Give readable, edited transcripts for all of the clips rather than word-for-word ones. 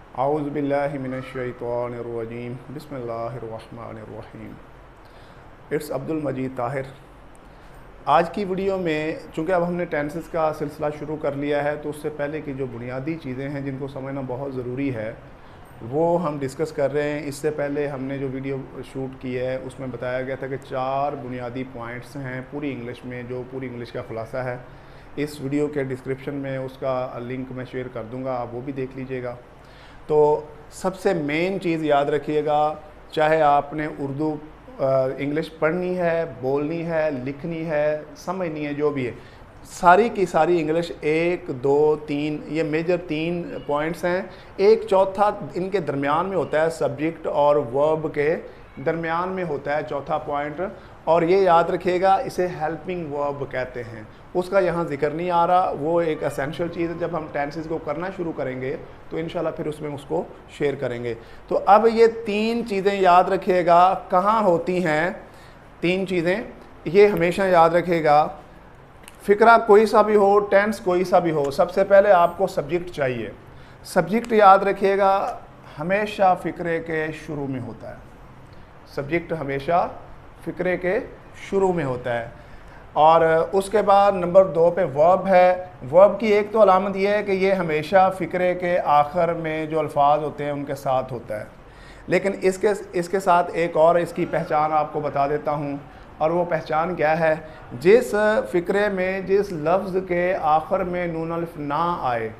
आऊज़ु बिल्लाहि मिनश्शैतानिर्रजीम बिस्मिल्लाहिर्रहमानिर्रहीम। इट्स अब्दुल मजीद ताहिर। आज की वीडियो में चूँकि अब हमने टेंसेस का सिलसिला शुरू कर लिया है, तो उससे पहले की जो बुनियादी चीज़ें हैं जिनको समझना बहुत ज़रूरी है वो हम डिस्कस कर रहे हैं। इससे पहले हमने जो वीडियो शूट की है उसमें बताया गया था कि 4 बुनियादी पॉइंट्स हैं पूरी इंग्लिश में, जो पूरी इंग्लिश का ख़ुलासा है। इस वीडियो के डिस्क्रिप्शन में उसका लिंक मैं शेयर कर दूंगा, आप वो भी देख लीजिएगा। तो सबसे मेन चीज़ याद रखिएगा, चाहे आपने उर्दू इंग्लिश पढ़नी है, बोलनी है, लिखनी है, समझनी है, जो भी है, सारी की सारी इंग्लिश 1, 2, 3 ये मेजर 3 पॉइंट्स हैं। एक चौथा इनके दरमियान में होता है, सब्जेक्ट और वर्ब के दरमियान में होता है चौथा पॉइंट, और ये याद रखिएगा इसे हेल्पिंग वर्ब कहते हैं। उसका यहाँ जिक्र नहीं आ रहा, वो एक एसेंशियल चीज़ है। जब हम टेंसेस को करना शुरू करेंगे तो इंशाल्लाह फिर उसमें उसको शेयर करेंगे। तो अब ये 3 चीज़ें याद रखिएगा कहाँ होती हैं। 3 चीज़ें ये हमेशा याद रखिएगा, फ़िक्रा कोई सा भी हो, टेंस कोई सा भी हो, सबसे पहले आपको सब्जेक्ट चाहिए। सब्जेक्ट याद रखिएगा हमेशा फ़िक्रे के शुरू में होता है। सब्जेक्ट हमेशा फ़िक्रे के शुरू में होता है। और उसके बाद नंबर 2 पे वर्ब है। वर्ब की एक तो अलामत यह है कि ये हमेशा फ़िक्रे के आखिर में जो अल्फाज होते हैं उनके साथ होता है। लेकिन इसके साथ एक और इसकी पहचान आपको बता देता हूँ, और वो पहचान क्या है, जिस फ़िक्रे में जिस लफ्ज़ के आखिर में नून अल्फ ना आए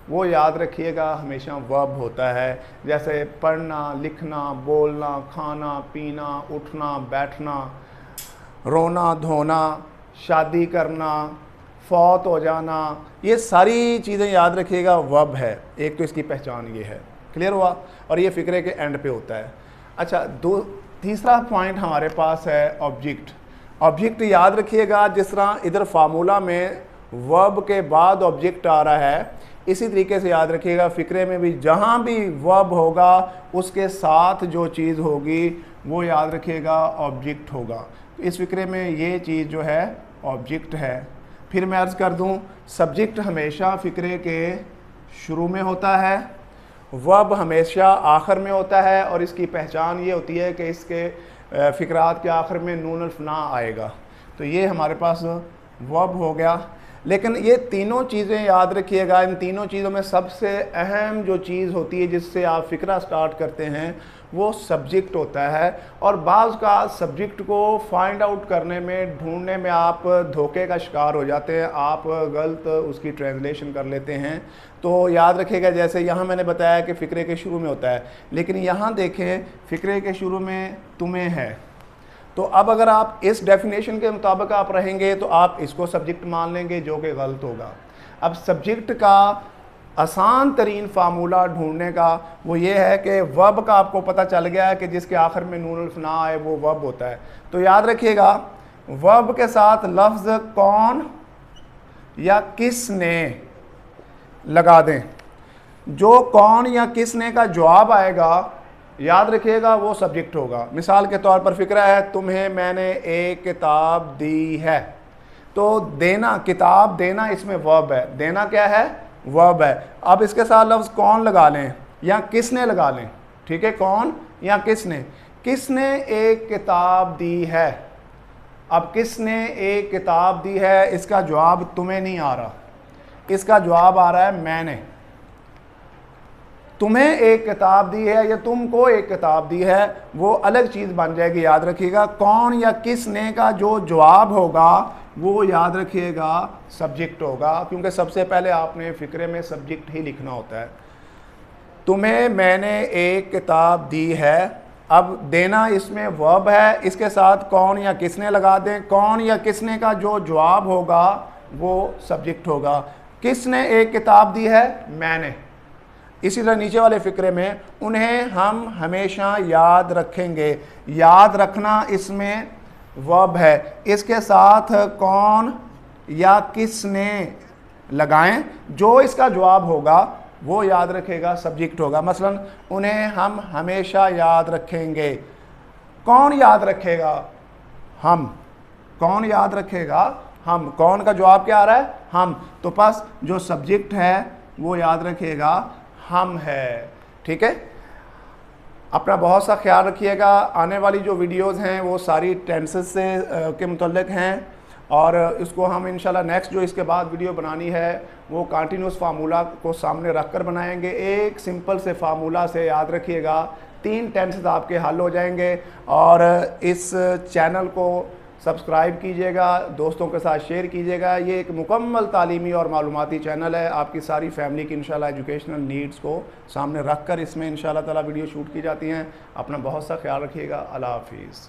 वो याद रखिएगा हमेशा वर्ब होता है। जैसे पढ़ना, लिखना, बोलना, खाना, पीना, उठना, बैठना, रोना, धोना, शादी करना, फौत हो जाना, ये सारी चीज़ें याद रखिएगा वर्ब है। एक तो इसकी पहचान ये है, क्लियर हुआ। और ये फ़िक्रे के एंड पे होता है। अच्छा, तीसरा पॉइंट हमारे पास है ऑब्जेक्ट। ऑब्जेक्ट याद रखिएगा जिस तरह इधर फार्मूला में वर्ब के बाद ऑब्जेक्ट आ रहा है, इसी तरीके से याद रखिएगा फ़िक्रे में भी जहाँ भी वर्ब होगा उसके साथ जो चीज़ होगी वो याद रखिएगा ऑब्जेक्ट होगा। तो इस फ़िक्रे में ये चीज़ जो है ऑब्जेक्ट है। फिर मैं अर्ज़ कर दूँ, सब्जेक्ट हमेशा फ़िक्रे के शुरू में होता है, वर्ब हमेशा आखिर में होता है, और इसकी पहचान ये होती है कि इसके फ़िक्रात के आखिर में नून अल्फ ना आएगा। तो ये हमारे पास वर्ब हो गया। लेकिन ये तीनों चीज़ें याद रखिएगा, इन तीनों चीज़ों में सबसे अहम जो चीज़ होती है जिससे आप फ़िक्रा स्टार्ट करते हैं वो सब्जेक्ट होता है। और बाज़ का सब्जेक्ट को फाइंड आउट करने में, ढूंढने में आप धोखे का शिकार हो जाते हैं, आप गलत उसकी ट्रांसलेशन कर लेते हैं। तो याद रखिएगा, जैसे यहाँ मैंने बताया कि फ़िक्रे के शुरू में होता है, लेकिन यहाँ देखें फ़िक्रे के शुरू में तुम्हें है। तो अब अगर आप इस डेफिनेशन के मुताबिक आप रहेंगे तो आप इसको सब्जेक्ट मान लेंगे, जो कि गलत होगा। अब सब्जेक्ट का आसान तरीन फार्मूला ढूंढने का वो ये है कि वर्ब का आपको पता चल गया है कि जिसके आखिर में नून अल्फ ना आए वो वर्ब होता है। तो याद रखिएगा वर्ब के साथ लफ्ज़ कौन या किसने लगा दें। जो कौन या किसने का जवाब आएगा याद रखिएगा वो सब्जेक्ट होगा। मिसाल के तौर पर फ़िक्रा है, तुम्हें मैंने एक किताब दी है। तो देना, किताब देना, इसमें वर्ब है। देना क्या है? वर्ब है। अब इसके साथ लफ्ज़ कौन लगा लें या किसने लगा लें, ठीक है, कौन या किसने। किसने एक किताब दी है। अब किसने एक किताब दी है, इसका जवाब तुम्हें नहीं आ रहा, इसका जवाब आ रहा है मैंने। तुम्हें एक किताब दी है या तुमको एक किताब दी है, वो अलग चीज़ बन जाएगी। याद रखिएगा कौन या किसने का जो जवाब होगा वो याद रखिएगा सब्जेक्ट होगा, क्योंकि सबसे पहले आपने फ़िक्रे में सब्जेक्ट ही लिखना होता है। तुम्हें मैंने एक किताब दी है, अब देना इसमें वर्ब है, इसके साथ कौन या किसने लगा दें। कौन या किसने का जो जवाब होगा वो सब्जेक्ट होगा। किसने एक किताब दी है? मैंने। इसी तरह नीचे वाले फ़िक्रे में उन्हें हम हमेशा याद रखेंगे। याद रखना इसमें वर्ब है, इसके साथ कौन या किसने लगाएं, जो इसका जवाब होगा वो याद रखेगा सब्जेक्ट होगा। मसलन उन्हें हम हमेशा याद रखेंगे। कौन याद रखेगा? हम। कौन याद रखेगा? हम। कौन का जवाब क्या आ रहा है? हम। तो बस जो सब्जेक्ट है वो याद रखिएगा हम है। ठीक है, अपना बहुत सा ख्याल रखिएगा। आने वाली जो वीडियोज़ हैं वो सारी टेंसेस से के मुतल्लिक हैं, और इसको हम इंशाल्लाह नेक्स्ट जो इसके बाद वीडियो बनानी है वो कंटिन्यूस फार्मूला को सामने रख कर बनाएंगे। एक सिंपल से फार्मूला से याद रखिएगा 3 टेंसेस आपके हल हो जाएंगे। और इस चैनल को सब्सक्राइब कीजिएगा, दोस्तों के साथ शेयर कीजिएगा। ये एक मुकम्मल तालीमी और मालूमाती चैनल है, आपकी सारी फैमिली की इंशाल्लाह एजुकेशनल नीड्स को सामने रख कर इसमें इंशाल्लाह ताला वीडियो शूट की जाती हैं। अपना बहुत सा ख्याल रखिएगा। अल्लाह हाफिज़।